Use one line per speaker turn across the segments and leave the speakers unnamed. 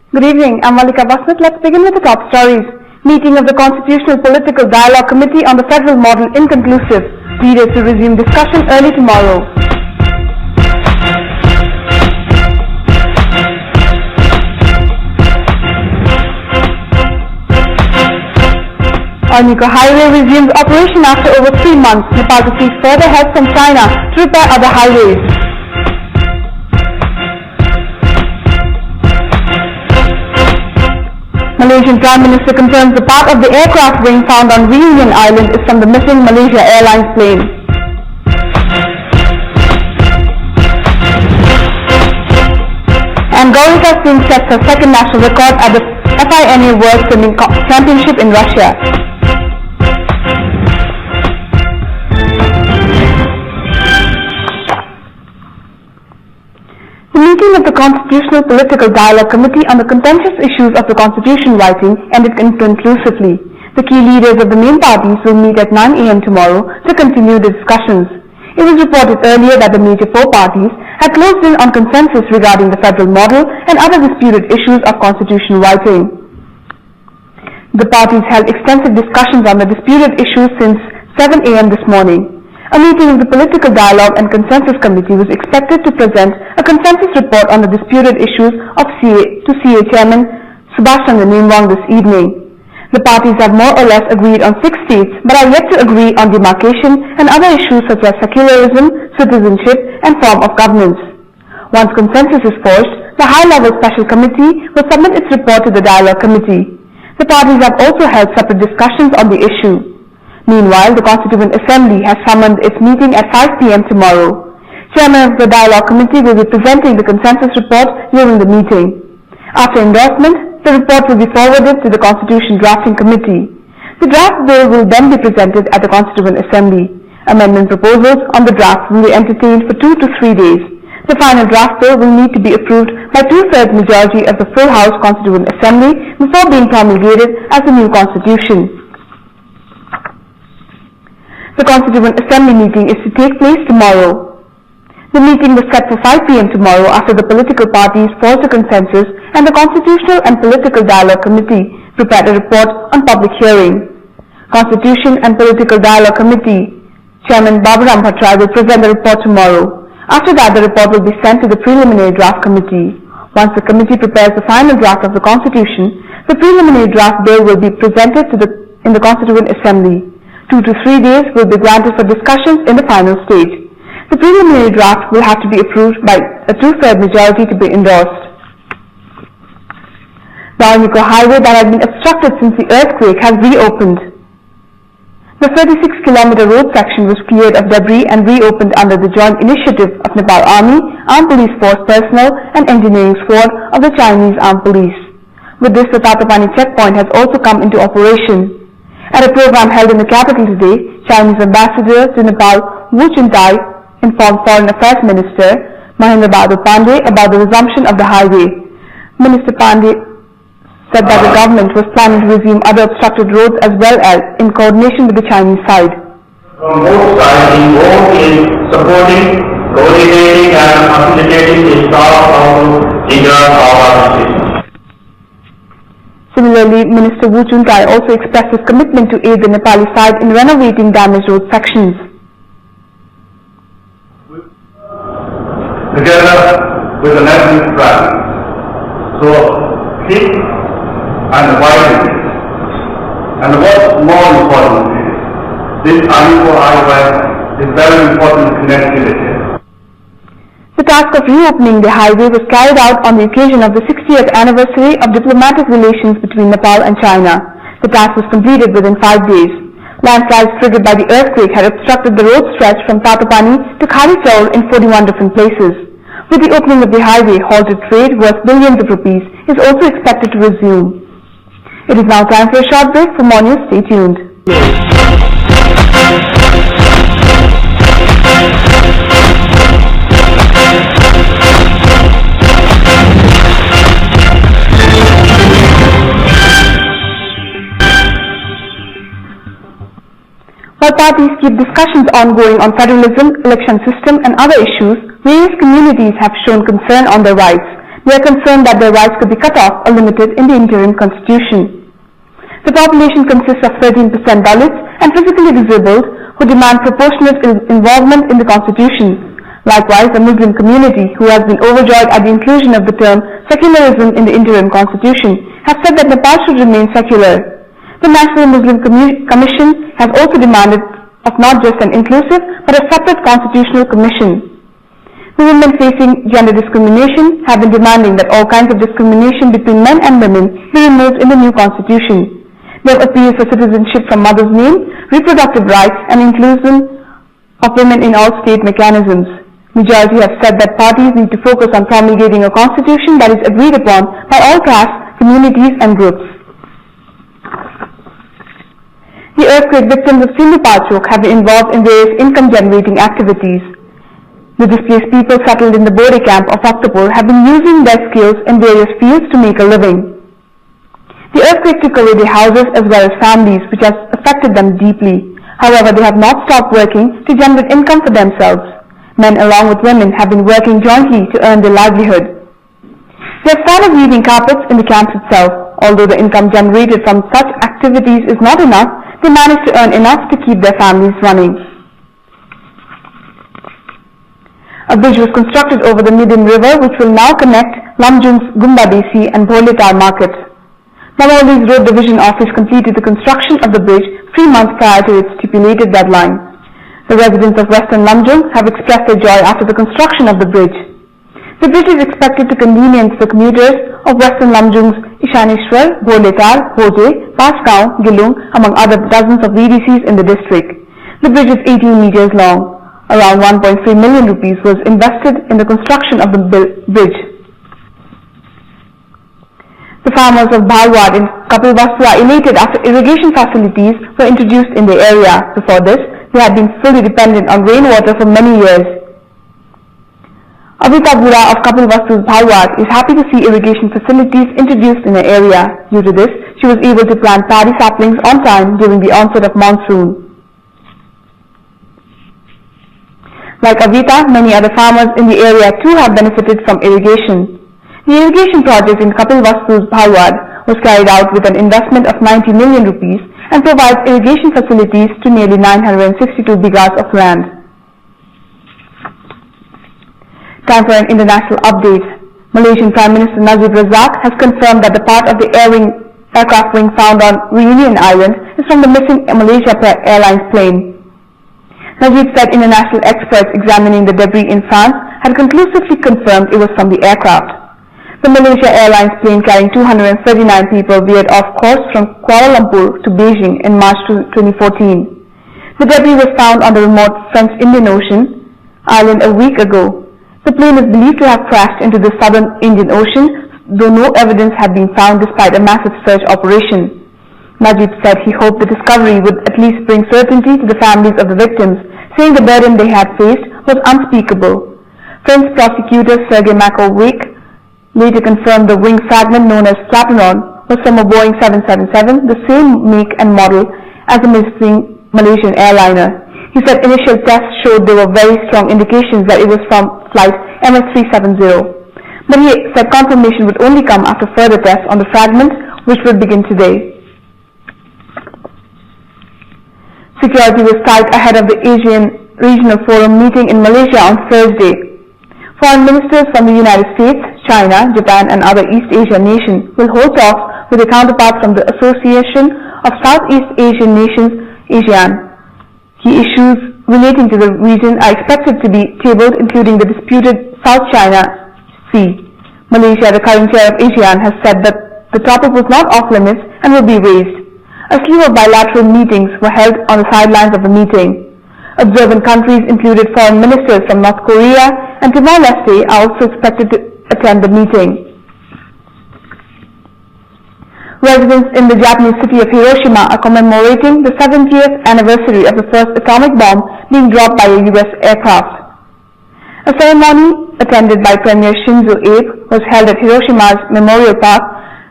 Good evening, I'm Malika Basmat. Let's begin with the top stories. Meeting of the Constitutional Political Dialogue Committee on the Federal Model inconclusive. Leaders to resume discussion early tomorrow. Ornico Highway resumes operation after over 3 months. Nepal to seek further help from China to repair other highways. Malaysian Prime Minister confirms the part of the aircraft wing found on Reunion Island is from the missing Malaysia Airlines plane. And Gaurika Singh sets her second national record at the FINA World Swimming Championship in Russia. The meeting of the Constitutional Political Dialogue Committee on the contentious issues of the constitution writing ended inconclusively. The key leaders of the main parties will meet at 9 a.m. tomorrow to continue the discussions. It was reported earlier that the major 4 parties had closed in on consensus regarding the federal model and other disputed issues of constitution writing. The parties held extensive discussions on the disputed issues since 7 a.m. this morning. A meeting of the Political Dialogue and Consensus Committee was expected to present a consensus report on the disputed issues of CA Chairman Subhash Chandra Neamwong this evening. The parties have more or less agreed on 6 states but are yet to agree on demarcation and other issues such as secularism, citizenship and form of governance. Once consensus is forged, the high-level special committee will submit its report to the Dialogue Committee. The parties have also held separate discussions on the issue. Meanwhile, the Constituent Assembly has summoned its meeting at 5 p.m. tomorrow. Chairman of the Dialogue Committee will be presenting the consensus report during the meeting. After endorsement, the report will be forwarded to the Constitution Drafting Committee. The draft bill will then be presented at the Constituent Assembly. Amendment proposals on the draft will be entertained for 2 to 3 days. The final draft bill will need to be approved by 2/3 majority of the full House Constituent Assembly before being promulgated as a new constitution. The Constituent Assembly meeting is to take place tomorrow. The meeting was set for 5 p.m. tomorrow after the political parties forged a consensus and the Constitutional and Political Dialogue Committee prepared a report on public hearing. Constitution and Political Dialogue Committee Chairman Baburam Bhattrai will present the report tomorrow. After that, the report will be sent to the Preliminary Draft Committee. Once the committee prepares the final draft of the Constitution, the preliminary draft bill will be presented in the Constituent Assembly. 2 to 3 days will be granted for discussions in the final stage. The preliminary draft will have to be approved by a 2/3 majority to be endorsed. The Ornico Highway that had been obstructed since the earthquake has reopened. The 36-kilometer road section was cleared of debris and reopened under the joint initiative of Nepal Army, Armed Police Force personnel and engineering squad of the Chinese Armed Police. With this, the Tatopani checkpoint has also come into operation. At a program held in the capital today, Chinese Ambassador to Nepal Wu Chuntai informed Foreign Affairs Minister Mahendra Bahadur Pandey about the resumption of the highway. Minister Pandey said that the government was planning to resume other obstructed roads as well as in coordination with the Chinese side.
From both sides involved in supporting, coordinating and facilitating the start of Indian power system.
Similarly, Minister Wu Chuntai also expressed his commitment to aid the Nepali side in renovating damaged road sections.
Together with the national plan, so keep and widen it. And what's more important is, this Ornico Highway is very important connectivity.
The task of reopening the highway was carried out on the occasion of the 60th anniversary of diplomatic relations between Nepal and China. The task was completed within 5 days. Landslides triggered by the earthquake had obstructed the road stretch from Tatopani to Khari Chaul in 41 different places. With the opening of the highway, halted trade worth billions of rupees is also expected to resume. It is now time for a short break. For more news, stay tuned. While parties keep discussions ongoing on federalism, election system and other issues, various communities have shown concern on their rights. They are concerned that their rights could be cut off or limited in the interim constitution. The population consists of 13% Dalits and physically disabled who demand proportionate involvement in the constitution. Likewise, the Muslim community, who has been overjoyed at the inclusion of the term secularism in the interim constitution, have said that Nepal should remain secular. The National Muslim Commission has also demanded of not just an inclusive but a separate constitutional commission. The women facing gender discrimination have been demanding that all kinds of discrimination between men and women be removed in the new constitution. They have appealed for citizenship from mother's name, reproductive rights, and inclusion of women in all state mechanisms. Majority have said that parties need to focus on promulgating a constitution that is agreed upon by all castes, communities, and groups. The earthquake victims of Sindhupalchok have been involved in various income-generating activities. The displaced people settled in the Bode camp of Bhaktapur have been using their skills in various fields to make a living. The earthquake took away their houses as well as families, which has affected them deeply. However, they have not stopped working to generate income for themselves. Men along with women have been working jointly to earn their livelihood. They have started weaving carpets in the camps itself. Although the income generated from such activities is not enough, they manage to earn enough to keep their families running. A bridge was constructed over the Midin River, which will now connect Lamjung's Gumba Desi and Bholetar markets. Mawali's Road Division Office completed the construction of the bridge 3 months prior to its stipulated deadline. The residents of Western Lamjung have expressed their joy after the construction of the bridge. The bridge is expected to convenience the commuters of Western Lamjung's Ishaneshwar, Bholetar, Hoje, Pasgaon, Gilung, among other dozens of VDCs in the district. The bridge is 18 meters long. Around 1.3 million rupees was invested in the construction of the bridge. The farmers of Bhalwad in Kapilvastu are elated after irrigation facilities were introduced in the area. Before this, they had been fully dependent on rainwater for many years. Avita Bura of Kapilvastu's Bhalwad is happy to see irrigation facilities introduced in the area. Due to this, she was able to plant paddy saplings on time during the onset of monsoon. Like Avita, many other farmers in the area too have benefited from irrigation. The irrigation project in Kapilvastu's Bhalwad was carried out with an investment of 90 million rupees and provides irrigation facilities to nearly 962 bighas of land. Time for an international update. Malaysian Prime Minister Najib Razak has confirmed that the part of the aircraft wing found on Reunion Island is from the missing Malaysia Airlines plane. Najib said international experts examining the debris in France had conclusively confirmed it was from the aircraft. The Malaysia Airlines plane carrying 239 people veered off course from Kuala Lumpur to Beijing in March 2014. The debris was found on the remote French Indian Ocean island a week ago. The plane is believed to have crashed into the southern Indian Ocean, though no evidence had been found despite a massive search operation. Najib said he hoped the discovery would at least bring certainty to the families of the victims, saying the burden they had faced was unspeakable. French prosecutor Sergei Makovec later confirmed the wing fragment known as Flaperon was from a Boeing 777, the same make and model as the missing Malaysian airliner. He said initial tests showed there were very strong indications that it was from flight MS-370. But he said confirmation would only come after further tests on the fragment, which will begin today. Security was tight ahead of the Asian Regional Forum meeting in Malaysia on Thursday. Foreign ministers from the United States, China, Japan and other East Asian nations will hold talks with their counterparts from the Association of Southeast Asian Nations, ASEAN. Key issues relating to the region are expected to be tabled, including the disputed South China Sea. Malaysia, the current chair of ASEAN, has said that the topic was not off limits and will be raised. A slew of bilateral meetings were held on the sidelines of the meeting. Observant countries included foreign ministers from North Korea and Timor-Leste are also expected to attend the meeting. Residents in the Japanese city of Hiroshima are commemorating the 70th anniversary of the first atomic bomb being dropped by a US aircraft. A ceremony attended by Premier Shinzo Abe was held at Hiroshima's Memorial Park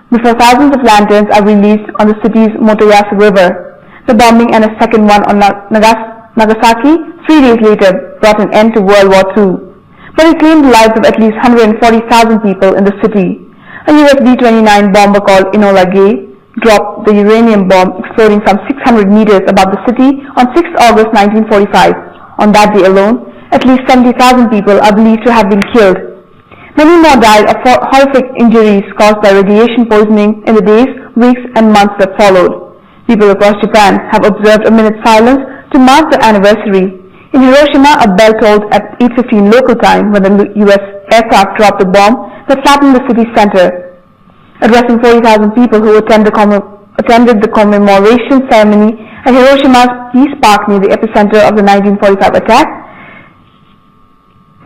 before thousands of lanterns are released on the city's Motoyasu River. The bombing and a second one on Nagasaki 3 days later brought an end to World War II. but it claimed the lives of at least 140,000 people in the city. A US B-29 bomber called Enola Gay dropped the uranium bomb exploding some 600 meters above the city on 6 August 1945. On that day alone, at least 70,000 people are believed to have been killed. Many more died of horrific injuries caused by radiation poisoning in the days, weeks and months that followed. People across Japan have observed a minute's silence to mark the anniversary. In Hiroshima, a bell tolled at 8:15 local time when the US aircraft dropped a bomb that flattened the city center. Addressing 40,000 people who attended the commemoration ceremony at Hiroshima's Peace Park near the epicenter of the 1945 attack,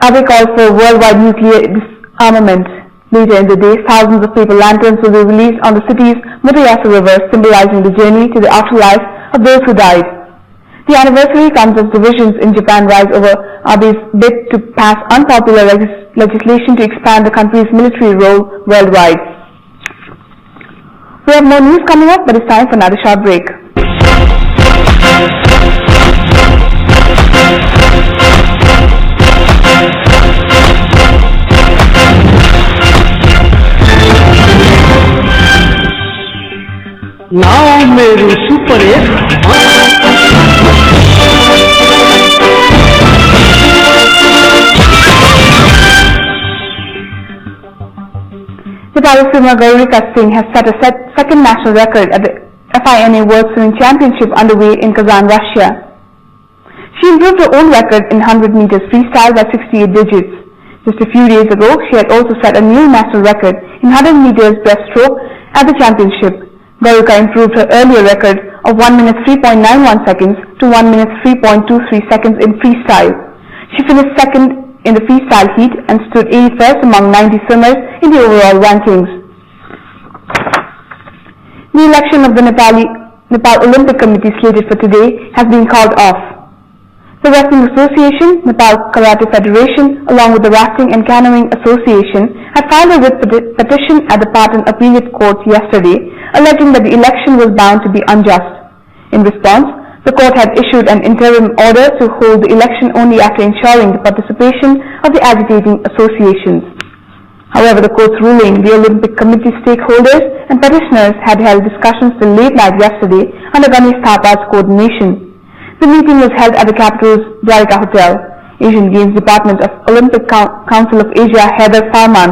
Abe called for worldwide nuclear disarmament. Later in the day, thousands of paper lanterns will be released on the city's Mutayasu River, symbolizing the journey to the afterlife of those who died. The anniversary comes as divisions in Japan rise over Abe's bid to pass unpopular legislation to expand the country's military role worldwide. We have more news coming up, but it's time for another short break.
Now Meru super
Nepali swimmer Gaurika Singh has set a second national record at the FINA World Swimming Championship underway in Kazan, Russia. She improved her own record in 100 meters freestyle by 68 digits. Just a few days ago, she had also set a new national record in 100 meters breaststroke at the championship. Gaurika improved her earlier record of 1 minute 3.91 seconds to 1 minute 3.23 seconds in freestyle. She finished second in the freestyle heat and stood 81st among 90 swimmers in the overall rankings. The election of the Nepal Olympic Committee slated for today has been called off. The Wrestling Association, Nepal Karate Federation, along with the Rafting and Canoeing Association, had filed a writ petition at the Patan Appellate Court yesterday, alleging that the election was bound to be unjust. In response, the court had issued an interim order to hold the election only after ensuring the participation of the agitating associations. However, the court's ruling, the Olympic Committee stakeholders and petitioners had held discussions till late night yesterday under Ganesh Thapa's coordination. The meeting was held at the capital's Dwarka Hotel. Asian Games Department of Olympic Council of Asia Heather Farman,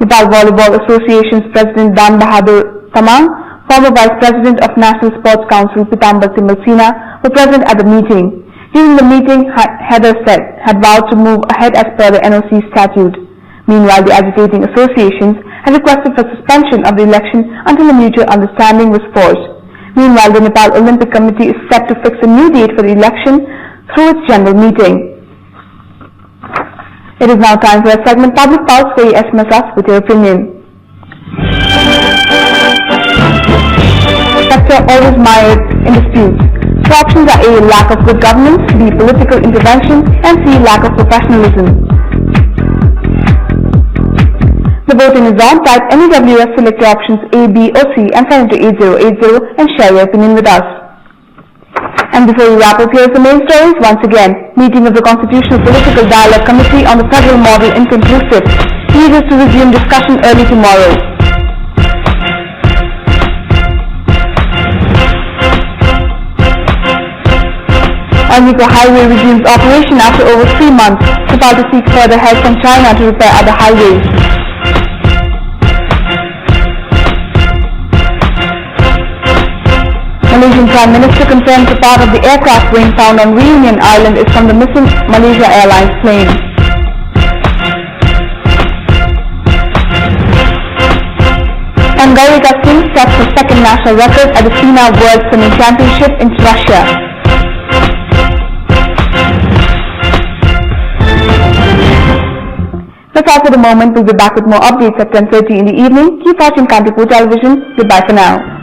Nepal Volleyball Association's President Dan Bahadur Tamang, former Vice President of National Sports Council Pitambar Timalsina were present at the meeting. During the meeting, Heather had vowed to move ahead as per the NOC statute. Meanwhile, the agitating associations had requested for suspension of the election until a mutual understanding was forged. Meanwhile, the Nepal Olympic Committee is set to fix a new date for the election through its general meeting. It is now time for a segment Public Pulse, where you SMS us with your opinion. Sector always mired in disputes. The options are A. Lack of good governance, B. Political intervention, and C. Lack of professionalism. The voting is on. Type NEWS, select your options A, B or C and send it to 8080 and share your opinion with us. And before we wrap up, here's the main stories once again. Meeting of the Constitutional Political Dialogue Committee on the Federal Model inconclusive. Leaders to resume discussion early tomorrow. Alnico Highway resumes operation after over 3 months. Nepal to seek further help from China to repair other highways. Malaysian Prime Minister confirms a part of the aircraft wing found on Reunion Island is from the missing Malaysia Airlines plane. And Gaurika Singh sets the second national record at the FINA World Swimming Championship in Russia. That's all for the moment. We'll be back with more updates at 10:30 in the evening. Keep watching Kantipur Television. Goodbye for now.